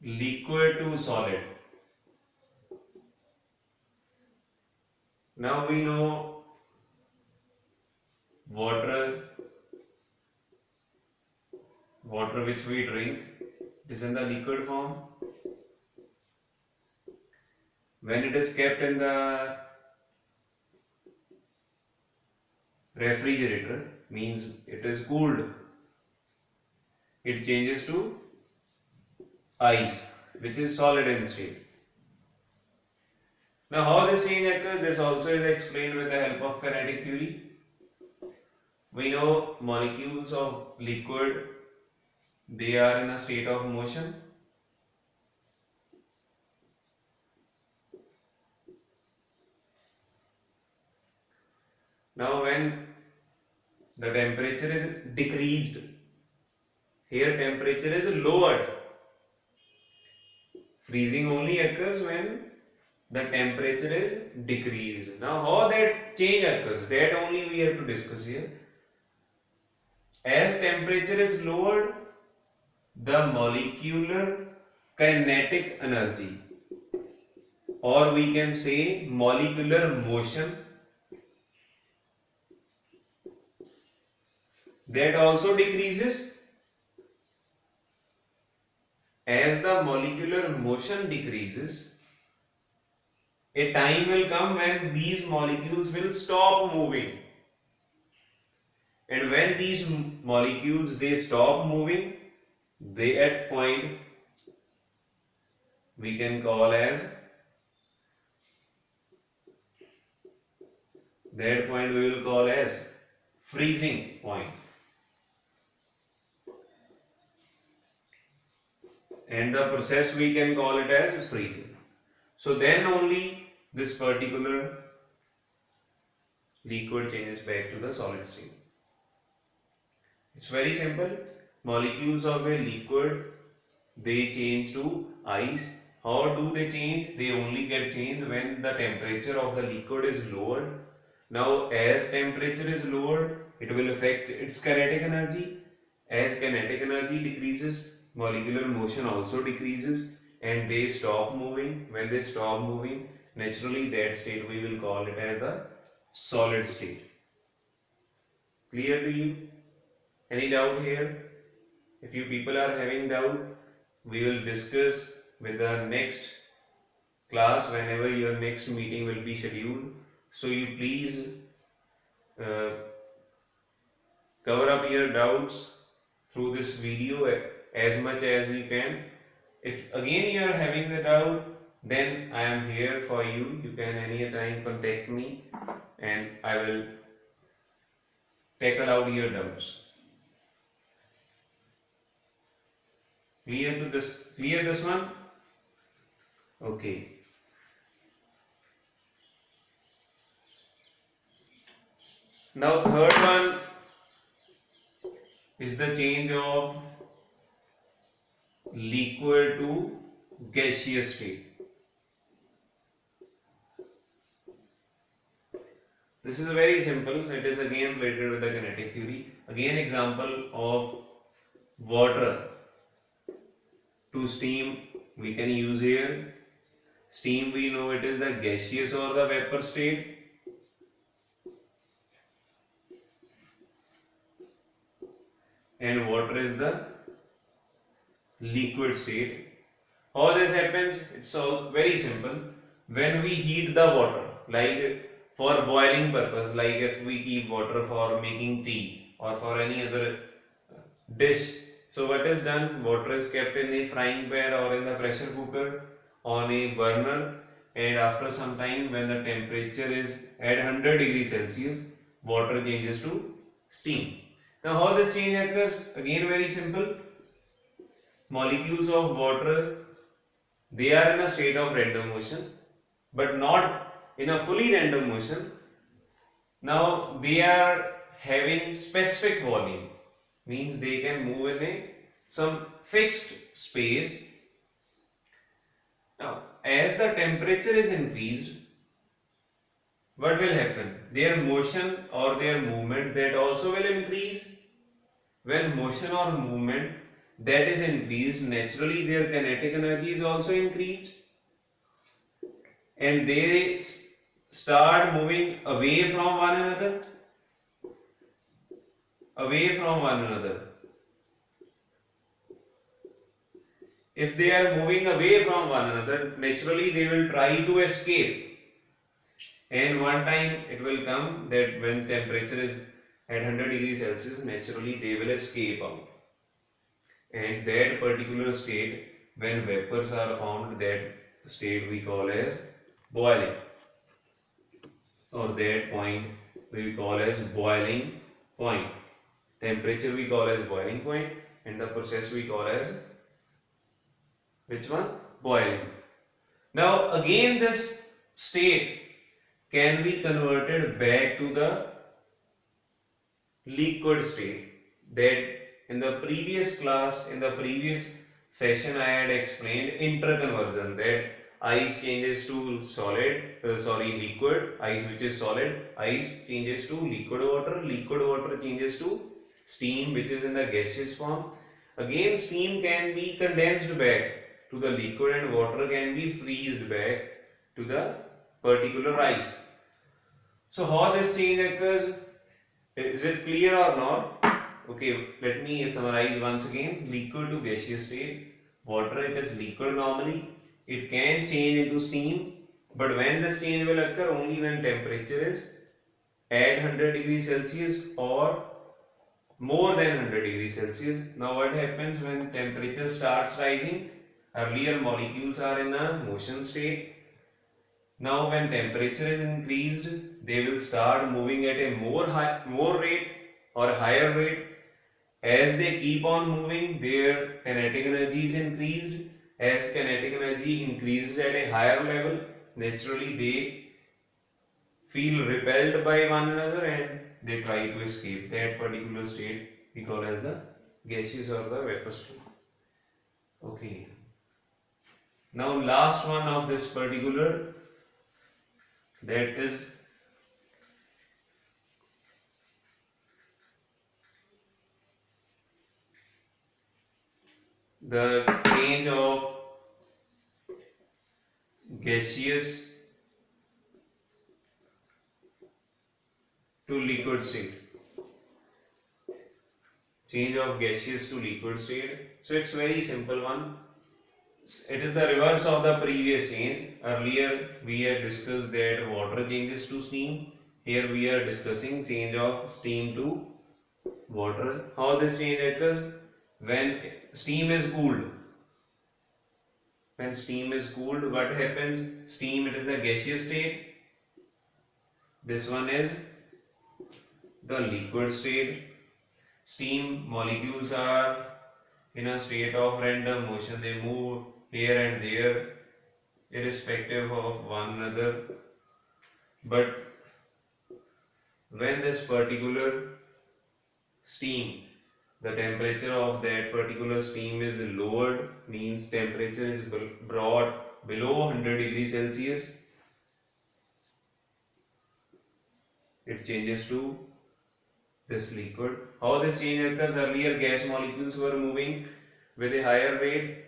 liquid to solid. Now we know water, water which we drink is in the liquid form. When it is kept in the refrigerator, means it is cooled, it changes to ice, which is solid in state. Now, how this change occurs, this also is explained with the help of kinetic theory. We know molecules of liquid, they are in a state of motion. Now, when the temperature is decreased, here temperature is lowered. Freezing only occurs when the temperature is decreased. Now, how that change occurs, that only we have to discuss here. As temperature is lowered, the molecular kinetic energy, or we can say molecular motion, that also decreases. As the molecular motion decreases, a time will come when these molecules will stop moving. And when these molecules they stop moving, they at point we can call as, that point we will call as freezing point. And the process we can call it as freezing. So then only this particular liquid changes back to the solid state. It's very simple. Molecules of a liquid, they change to ice. How do they change? They only get changed when the temperature of the liquid is lowered. Now, as temperature is lowered, it will affect its kinetic energy. As kinetic energy decreases, molecular motion also decreases and they stop moving. When they stop moving, naturally that state we will call it as the solid state. Clear to you? Any doubt here? If you people are having doubt, we will discuss with the next class whenever your next meeting will be scheduled. So you please cover up your doubts through this video as much as you can. If again you are having the doubt, then I am here for you. You can any time contact me and I will tackle out your doubts. Clear this one? Okay. Now third one is the change of liquid to gaseous state. This is very simple. It is again related with the kinetic theory. Again example of water to steam we can use here. Steam we know it is the gaseous or the vapor state. And water is the liquid state. How this happens? It's all very simple. When we heat the water, like for boiling purpose, like if we keep water for making tea or for any other dish, so what is done? Water is kept in a frying pan or in the pressure cooker on a burner, and after some time when the temperature is at 100 degrees Celsius, water changes to steam. Now how this change occurs? Again very simple. Molecules of water, they are in a state of random motion, but not in a fully random motion. Now they are having specific volume, means they can move in some fixed space. Now as the temperature is increased, what will happen? Their motion or their movement, that also will increase. When motion or movement that is increased, naturally their kinetic energy is also increased, and they start moving away from one another, away from one another. If they are moving away from one another, naturally they will try to escape. And one time it will come that when temperature is at 100 degrees Celsius, naturally they will escape out. And that particular state, when vapors are found, that state we call as boiling, or that point we call as boiling point. Temperature we call as boiling point, and the process we call as which one? Boiling. Now again this state can be converted back to the liquid state. That in the previous class, in the previous session I had explained interconversion, that ice changes to solid, liquid, ice which is solid, ice changes to liquid water changes to steam which is in the gaseous form. Again steam can be condensed back to the liquid and water can be freezed back to the particular ice. So how this change occurs? Is it clear or not? Okay, let me summarize once again. Liquid to gaseous state. Water, it is liquid normally. It can change into steam, but when this change will occur only when temperature is at 100 degrees Celsius or more than 100 degrees Celsius. Now what happens when temperature starts rising? Earlier molecules are in a motion state. Now when temperature is increased, they will start moving at a more rate or a higher rate. As they keep on moving, their kinetic energy is increased. As kinetic energy increases at a higher level, naturally they feel repelled by one another and they try to escape. That particular state we call as the gaseous or the vapor state. Okay. Now last one of this particular, that is the change of gaseous to liquid state. Change of gaseous to liquid state. So it's very simple one. It is the reverse of the previous change. Earlier we had discussed that water changes to steam. Here we are discussing change of steam to water. How this change occurs? When steam is cooled. When steam is cooled, what happens? Steam, it is a gaseous state. This one is the liquid state. Steam molecules are in a state of random motion. They move here and there irrespective of one another. But when this particular steam, the temperature of that particular steam is lowered, means temperature is brought below 100 degrees Celsius, it changes to this liquid. How this change occurs? Earlier gas molecules were moving with a higher rate.